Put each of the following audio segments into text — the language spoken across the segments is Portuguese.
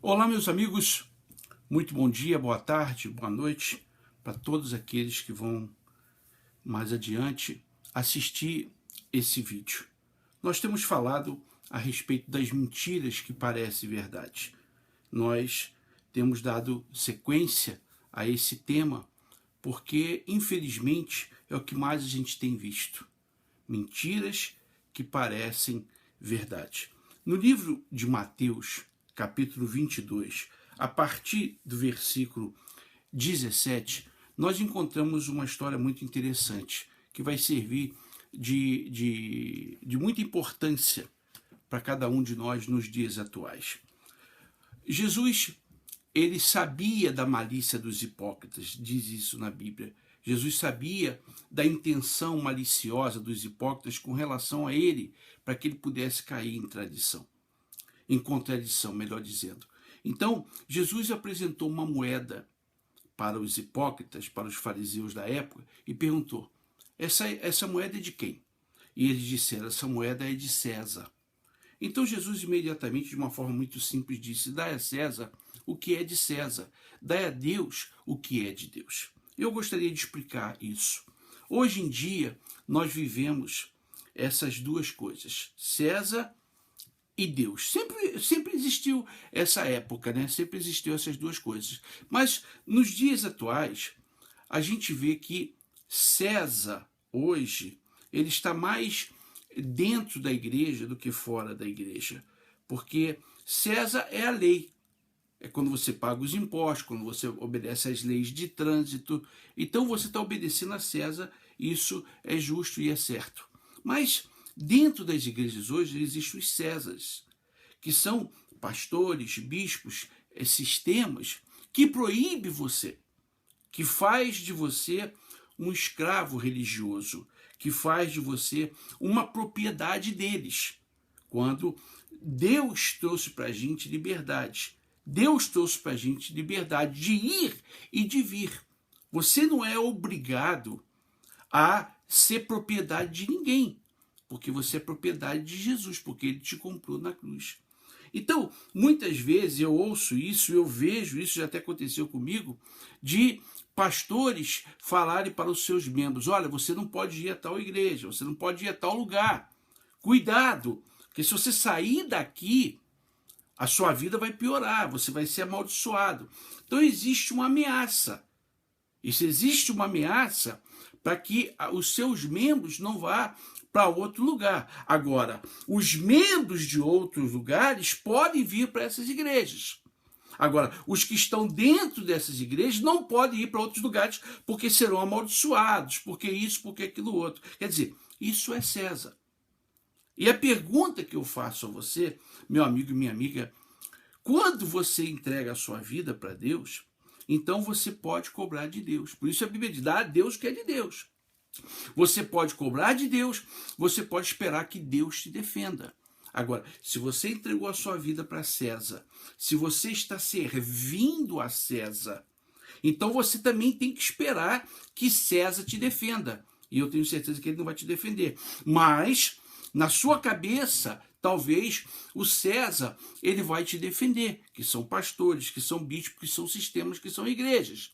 Olá, meus amigos, muito bom dia, boa tarde, boa noite para todos aqueles que vão mais adiante assistir esse vídeo. Nós temos falado a respeito das mentiras que parecem verdade. Nós temos dado sequência a esse tema porque, infelizmente, é o que mais a gente tem visto. Mentiras que parecem verdade. No livro de Mateus, capítulo 22, a partir do versículo 17, nós encontramos uma história muito interessante, que vai servir de muita importância para cada um de nós nos dias atuais. Jesus, ele sabia da malícia dos hipócritas, diz isso na Bíblia. Jesus sabia da intenção maliciosa dos hipócritas com relação a ele, para que ele pudesse cair em contradição, melhor dizendo. Então, Jesus apresentou uma moeda para os hipócritas, para os fariseus da época, e perguntou, essa moeda é de quem? E eles disseram, essa moeda é de César. Então Jesus imediatamente, de uma forma muito simples, disse, dai a César o que é de César, dai a Deus o que é de Deus. Eu gostaria de explicar isso. Hoje em dia, nós vivemos essas duas coisas, César e Deus. Sempre existiu essa época, né? Sempre existiu essas duas coisas. Mas nos dias atuais, a gente vê que César, hoje, ele está mais dentro da igreja do que fora da igreja. Porque César é a lei. É quando você paga os impostos, quando você obedece às leis de trânsito. Então você está obedecendo a César, isso é justo e é certo. Mas dentro das igrejas hoje existem os Césares, que são pastores, bispos, sistemas que proíbem você, que faz de você um escravo religioso, que faz de você uma propriedade deles. Quando Deus trouxe para a gente liberdade. Deus trouxe para a gente liberdade de ir e de vir. Você não é obrigado a ser propriedade de ninguém, porque você é propriedade de Jesus, porque ele te comprou na cruz. Então, muitas vezes eu ouço isso, eu vejo isso, já até aconteceu comigo, de pastores falarem para os seus membros, olha, você não pode ir a tal igreja, você não pode ir a tal lugar. Cuidado, porque se você sair daqui, a sua vida vai piorar, você vai ser amaldiçoado. Então existe uma ameaça. Isso existe uma ameaça para que os seus membros não vá para outro lugar. Agora, os membros de outros lugares podem vir para essas igrejas. Agora, os que estão dentro dessas igrejas não podem ir para outros lugares porque serão amaldiçoados, porque isso, porque aquilo outro. Quer dizer, isso é César. E a pergunta que eu faço a você, meu amigo e minha amiga, quando você entrega a sua vida para Deus, então você pode cobrar de Deus. Por isso a Bíblia diz, dá a Deus o que é de Deus. Você pode cobrar de Deus, você pode esperar que Deus te defenda. Agora, se você entregou a sua vida para César, se você está servindo a César, então você também tem que esperar que César te defenda. E eu tenho certeza que ele não vai te defender. Mas, na sua cabeça, talvez o César ele vai te defender, que são pastores, que são bispos, que são sistemas, que são igrejas.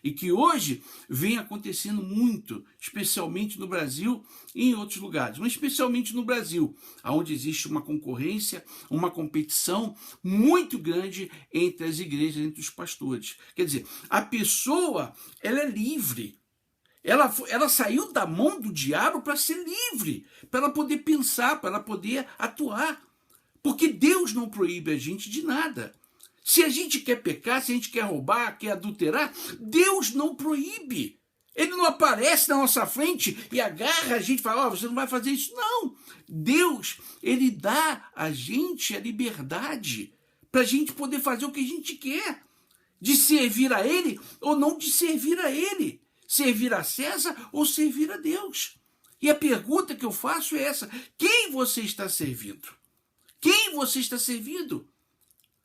E que hoje vem acontecendo muito, especialmente no Brasil e em outros lugares, mas especialmente no Brasil, onde existe uma concorrência, uma competição muito grande entre as igrejas, entre os pastores. Quer dizer, a pessoa ela é livre. Ela saiu da mão do diabo para ser livre, para ela poder pensar, para ela poder atuar. Porque Deus não proíbe a gente de nada. Se a gente quer pecar, se a gente quer roubar, quer adulterar, Deus não proíbe. Ele não aparece na nossa frente e agarra a gente e fala, você não vai fazer isso. Não. Deus, ele dá a gente a liberdade para a gente poder fazer o que a gente quer. De servir a ele ou não de servir a ele. Servir a César ou servir a Deus. E a pergunta que eu faço é essa. Quem você está servindo? Quem você está servindo?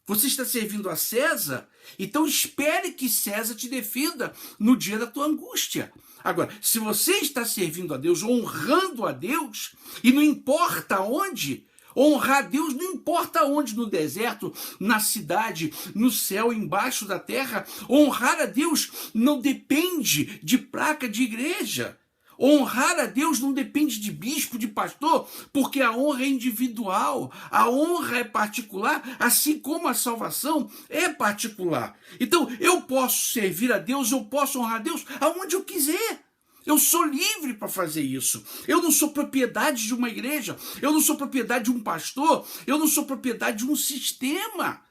Você está servindo a César? Então espere que César te defenda no dia da tua angústia. Agora, se você está servindo a Deus, honrando a Deus, e não importa onde, Honrar a Deus não importa onde, no deserto, na cidade, no céu, embaixo da terra. Honrar a Deus não depende de placa de igreja. Honrar a Deus não depende de bispo, de pastor, porque a honra é individual, a honra é particular, assim como a salvação é particular. Então, eu posso servir a Deus, eu posso honrar a Deus aonde eu quiser. Eu sou livre para fazer isso. Eu não sou propriedade de uma igreja, eu não sou propriedade de um pastor, eu não sou propriedade de um sistema.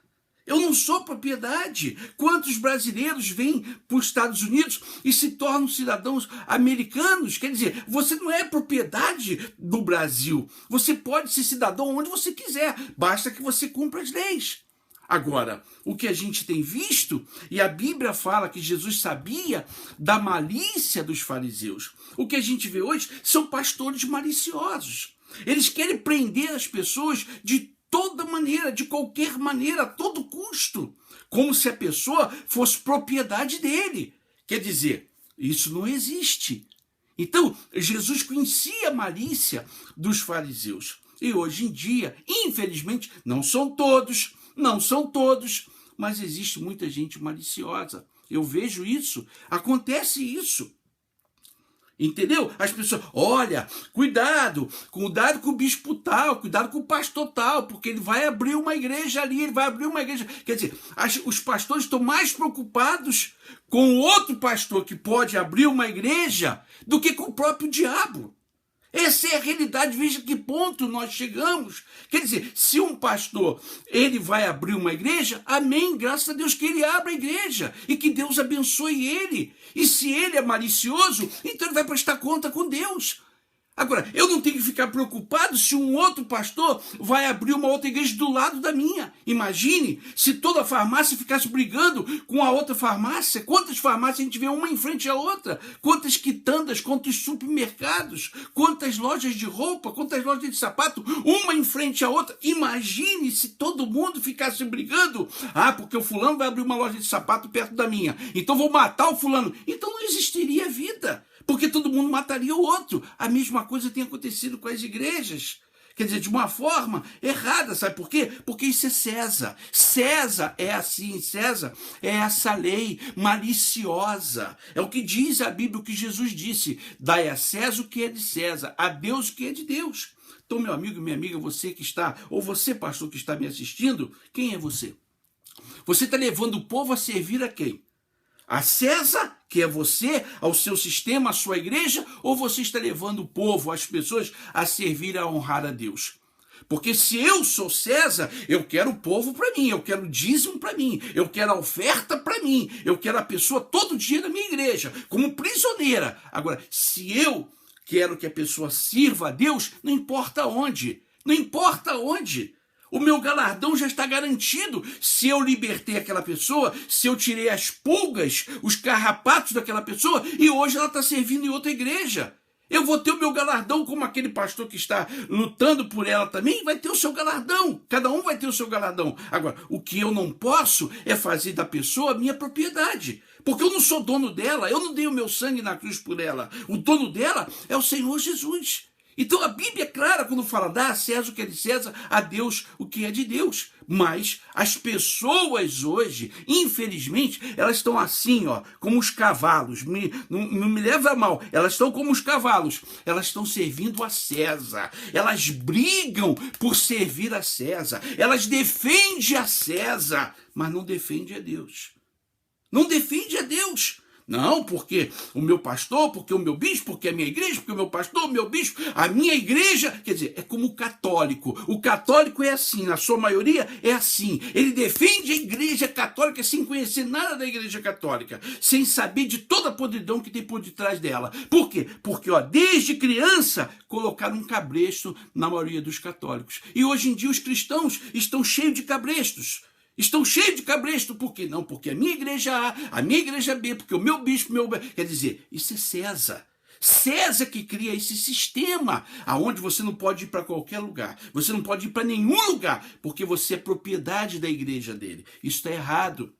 Eu não sou propriedade. Quantos brasileiros vêm para os Estados Unidos e se tornam cidadãos americanos? Quer dizer, você não é propriedade do Brasil. Você pode ser cidadão onde você quiser, basta que você cumpra as leis. Agora, o que a gente tem visto, e a Bíblia fala que Jesus sabia da malícia dos fariseus, o que a gente vê hoje são pastores maliciosos. Eles querem prender as pessoas de toda maneira, de qualquer maneira, a todo custo, como se a pessoa fosse propriedade dele. Quer dizer, isso não existe. Então, Jesus conhecia a malícia dos fariseus. E hoje em dia, infelizmente, não são todos, mas existe muita gente maliciosa. Eu vejo isso, acontece isso. Entendeu? As pessoas, olha, cuidado com o bispo tal, cuidado com o pastor tal, porque ele vai abrir uma igreja ali, ele vai abrir uma igreja. Quer dizer, os pastores estão mais preocupados com outro pastor que pode abrir uma igreja do que com o próprio diabo. Essa é a realidade, veja que ponto nós chegamos. Quer dizer, se um pastor, ele vai abrir uma igreja, amém, graças a Deus que ele abra a igreja e que Deus abençoe ele. E se ele é malicioso, então ele vai prestar conta com Deus. Agora, eu não tenho que ficar preocupado se um outro pastor vai abrir uma outra igreja do lado da minha. Imagine se toda farmácia ficasse brigando com a outra farmácia. Quantas farmácias a gente vê uma em frente à outra? Quantas quitandas, quantos supermercados, quantas lojas de roupa, quantas lojas de sapato, uma em frente à outra. Imagine se todo mundo ficasse brigando. Ah, porque o fulano vai abrir uma loja de sapato perto da minha, então vou matar o fulano. Então não existiria vida, porque todo mundo mataria o outro. A mesma coisa tem acontecido com as igrejas. Quer dizer, de uma forma errada, sabe por quê? Porque isso é César. César é assim, César é essa lei maliciosa. É o que diz a Bíblia, o que Jesus disse. Dai a César o que é de César, a Deus o que é de Deus. Então, meu amigo e minha amiga, você que está, ou você, pastor, que está me assistindo, quem é você? Você está levando o povo a servir a quem? A César, que é você, ao seu sistema, à sua igreja, ou você está levando o povo, as pessoas, a servir, a honrar a Deus? Porque se eu sou César, eu quero o povo para mim, eu quero o dízimo para mim, eu quero a oferta para mim, eu quero a pessoa todo dia na minha igreja, como prisioneira. Agora, se eu quero que a pessoa sirva a Deus, não importa onde, não importa onde. O meu galardão já está garantido se eu libertei aquela pessoa, se eu tirei as pulgas, os carrapatos daquela pessoa e hoje ela está servindo em outra igreja. Eu vou ter o meu galardão, como aquele pastor que está lutando por ela também vai ter o seu galardão. Cada um vai ter o seu galardão. Agora, o que eu não posso é fazer da pessoa minha propriedade. Porque eu não sou dono dela, eu não dei o meu sangue na cruz por ela. O dono dela é o Senhor Jesus. Então a Bíblia é clara quando fala, dá a César o que é de César, a Deus o que é de Deus. Mas as pessoas hoje, infelizmente, elas estão assim, ó, como os cavalos. Não me leva a mal, elas estão como os cavalos. Elas estão servindo a César. Elas brigam por servir a César. Elas defendem a César, mas não defendem a Deus. Não defende a Deus. Não, porque o meu pastor, porque o meu bispo, porque a minha igreja, porque o meu pastor, o meu bispo, a minha igreja. Quer dizer, é como o católico. O católico é assim, na sua maioria é assim. Ele defende a igreja católica sem conhecer nada da igreja católica, sem saber de toda a podridão que tem por detrás dela. Por quê? Porque, ó, desde criança colocaram um cabresto na maioria dos católicos. E hoje em dia os cristãos estão cheios de cabrestos. Estão cheios de cabresto. Por quê? Não, porque a minha igreja A, a minha igreja B, porque o meu bispo, quer dizer, isso é César. César que cria esse sistema, aonde você não pode ir para qualquer lugar. Você não pode ir para nenhum lugar, porque você é propriedade da igreja dele. Isso está errado.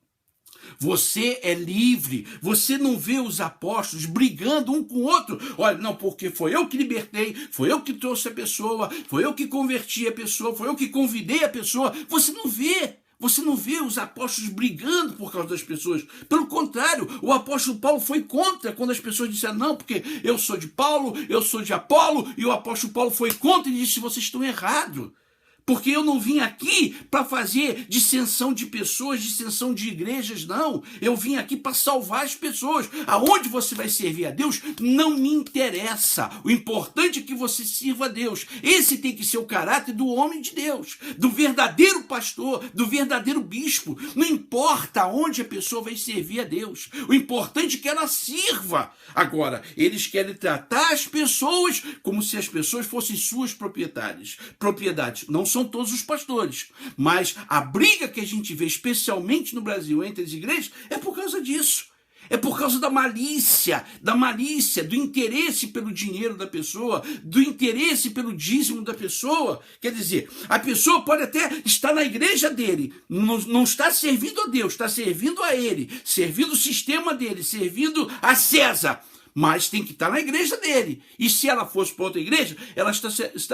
Você é livre. Você não vê os apóstolos brigando um com o outro. Olha, não, porque foi eu que libertei, foi eu que trouxe a pessoa, foi eu que converti a pessoa, foi eu que convidei a pessoa. Você não vê. Você não vê os apóstolos brigando por causa das pessoas. Pelo contrário, o apóstolo Paulo foi contra quando as pessoas disseram, não, porque eu sou de Paulo, eu sou de Apolo, e o apóstolo Paulo foi contra e disse, vocês estão errados. Porque eu não vim aqui para fazer dissensão de pessoas, dissensão de igrejas, não. Eu vim aqui para salvar as pessoas. Aonde você vai servir a Deus não me interessa. O importante é que você sirva a Deus. Esse tem que ser o caráter do homem de Deus, do verdadeiro pastor, do verdadeiro bispo. Não importa aonde a pessoa vai servir a Deus. O importante é que ela sirva. Agora, eles querem tratar as pessoas como se as pessoas fossem suas propriedades. Não são todos os pastores, mas a briga que a gente vê, especialmente no Brasil, entre as igrejas, é por causa disso. É por causa da malícia, do interesse pelo dinheiro da pessoa, do interesse pelo dízimo da pessoa. Quer dizer, a pessoa pode até estar na igreja dele, não está servindo a Deus, está servindo a ele, servindo o sistema dele, servindo a César. Mas tem que estar na igreja dele. E se ela fosse para outra igreja, ela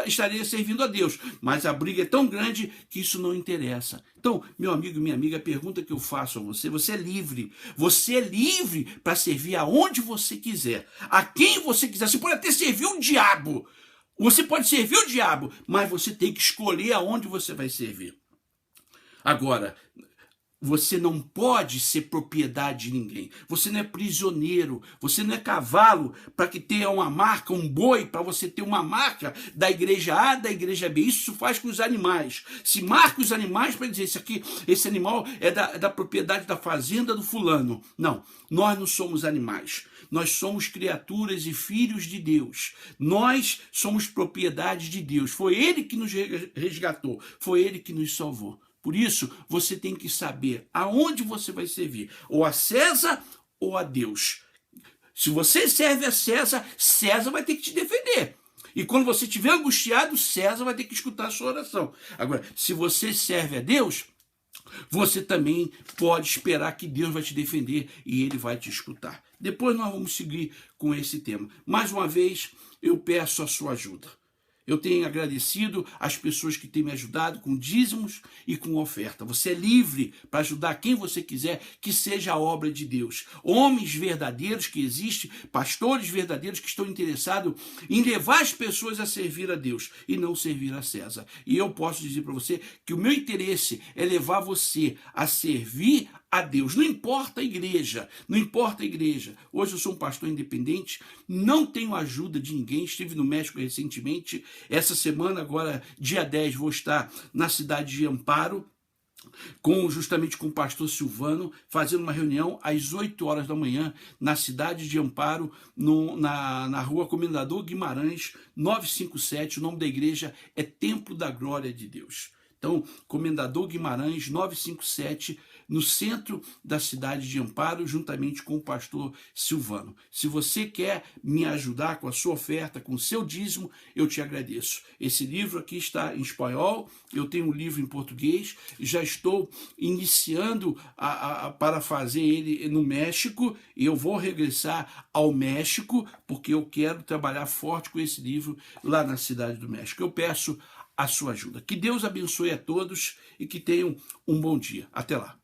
estaria servindo a Deus. Mas a briga é tão grande que isso não interessa. Então, meu amigo e minha amiga, a pergunta que eu faço a você, você é livre. Você é livre para servir aonde você quiser, a quem você quiser. Você pode até servir o diabo. Você pode servir o diabo, mas você tem que escolher aonde você vai servir. Agora, você não pode ser propriedade de ninguém. Você não é prisioneiro. Você não é cavalo para que tenha uma marca, um boi, para você ter uma marca da igreja A, da igreja B. Isso faz com os animais. Se marca os animais para dizer esse animal é da propriedade da fazenda do fulano. Não, nós não somos animais. Nós somos criaturas e filhos de Deus. Nós somos propriedade de Deus. Foi Ele que nos resgatou. Foi Ele que nos salvou. Por isso, você tem que saber aonde você vai servir, ou a César ou a Deus. Se você serve a César, César vai ter que te defender. E quando você estiver angustiado, César vai ter que escutar a sua oração. Agora, se você serve a Deus, você também pode esperar que Deus vai te defender e Ele vai te escutar. Depois nós vamos seguir com esse tema. Mais uma vez, eu peço a sua ajuda. Eu tenho agradecido às pessoas que têm me ajudado com dízimos e com oferta. Você é livre para ajudar quem você quiser, que seja a obra de Deus. Homens verdadeiros que existem, pastores verdadeiros que estão interessados em levar as pessoas a servir a Deus e não servir a César. E eu posso dizer para você que o meu interesse é levar você a servir a Deus. Não importa a igreja, não importa a igreja. Hoje eu sou um pastor independente, não tenho ajuda de ninguém, estive no México recentemente. Essa semana, agora, dia 10, vou estar na cidade de Amparo, justamente com o pastor Silvano, fazendo uma reunião às 8 horas da manhã na cidade de Amparo, na rua Comendador Guimarães, 957. O nome da igreja é Templo da Glória de Deus. Então, Comendador Guimarães, 957, no centro da cidade de Amparo, juntamente com o pastor Silvano. Se você quer me ajudar com a sua oferta, com o seu dízimo, eu te agradeço. Esse livro aqui está em espanhol, eu tenho um livro em português, já estou iniciando para fazer ele no México, e eu vou regressar ao México, porque eu quero trabalhar forte com esse livro lá na cidade do México. Eu peço a sua ajuda. Que Deus abençoe a todos e que tenham um bom dia. Até lá.